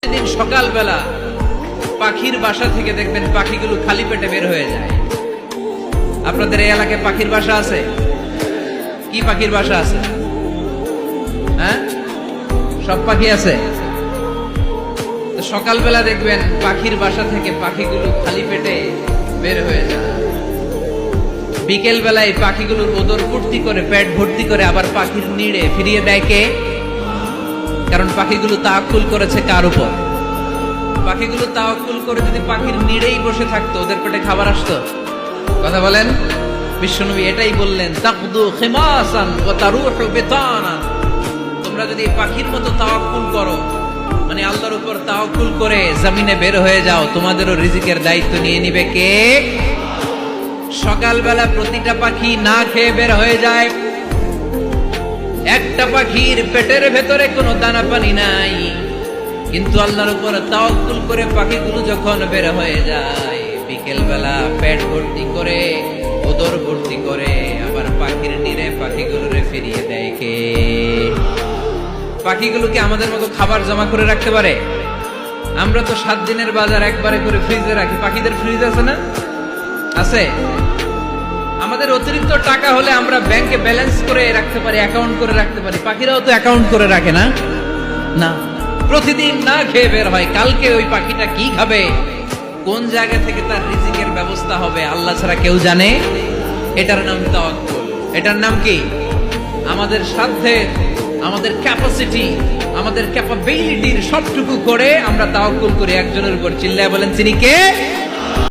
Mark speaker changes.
Speaker 1: প্রতিদিন সকালবেলা পাখির বাসা থেকে দেখবেন পাখিগুলো খালি পেটে বের হয়ে যায়। আপনাদের এই এলাকায় পাখির বাসা আছে? কি পাখির বাসা আছে? হ্যাঁ, সব পাখি আছে। তো সকালবেলা দেখবেন পাখির বাসা থেকে পাখিগুলো খালি পেটে বের হয়ে যায়। বিকেল বেলায় পাখিগুলোর ওদর ফুর্তি করে পেট ভর্তি করে আবার পাখির নিড়ে ফিরিয়ে দেয় কে? কারণ পাখিগুলো তাওয়াক্কুল করেছে কার উপর? পাখিগুলো তাওয়াক্কুল করে যদি পাখির নিড়েই বসে থাকতো, ওদের পেটে খাবার আসতো? কথা বলেন। বিশ্বনবী এটাই বললেন, তাকদু খিমাসান ওয়া তারুহু বিতানান। তোমরা যদি পাখির মতো তাওয়াক্কুল করো, মানে আল্লাহর উপর তাওয়াক্কুল করে জমিনে বের হয়ে যাও, তোমাদেরও রিজিকের দায়িত্ব নিয়ে নিবে কে? সকালবেলা প্রতিটা পাখি না খেয়ে বের হয়ে যায়। একটা পাখির পেটের ভেতরে কোনো দানা পানি নাই, কিন্তু আল্লাহর উপর তাওয়াক্কুল করে পাখিগুলো যখন বের হয়ে যায়, বিকেল বেলা পেট ভর্তি করে উদর ভর্তি করে আবার পাখির নিরে পাখিগুলোরে ফিরিয়ে দেয় কে? পাখিগুলোকে আমাদের মতো খাবার জমা করে রাখতে পারে? আমরা তো 7 দিনের বাজার একবারে করে ফ্রিজে রাখি। পাখিদের ফ্রিজ আছে না? আছে। আমাদের অতিরিক্ত টাকা হলে আমরা ব্যাংকে ব্যালেন্স করে রাখতে পারি, অ্যাকাউন্ট করে রাখতে পারি। পাখিরাও তো অ্যাকাউন্ট করে রাখে না? না, প্রতিদিন না খেয়ে বের হয়। কালকে ওই পাখিটা কি খাবে, কোন জায়গা থেকে তার রিজিকের ব্যবস্থা হবে, আল্লাহ ছাড়া কেউ জানে। এটার নাম তাওয়াক্কুল। এটার নাম কি? আমাদের সাধ্যে, আমাদের ক্যাপাসিটি, আমাদের ক্যাপাবিলিটির সবটুকু করে আমরা তাওয়াক্কুল করি একজনের উপর। চিল্লায় বলেন, তিনি কে?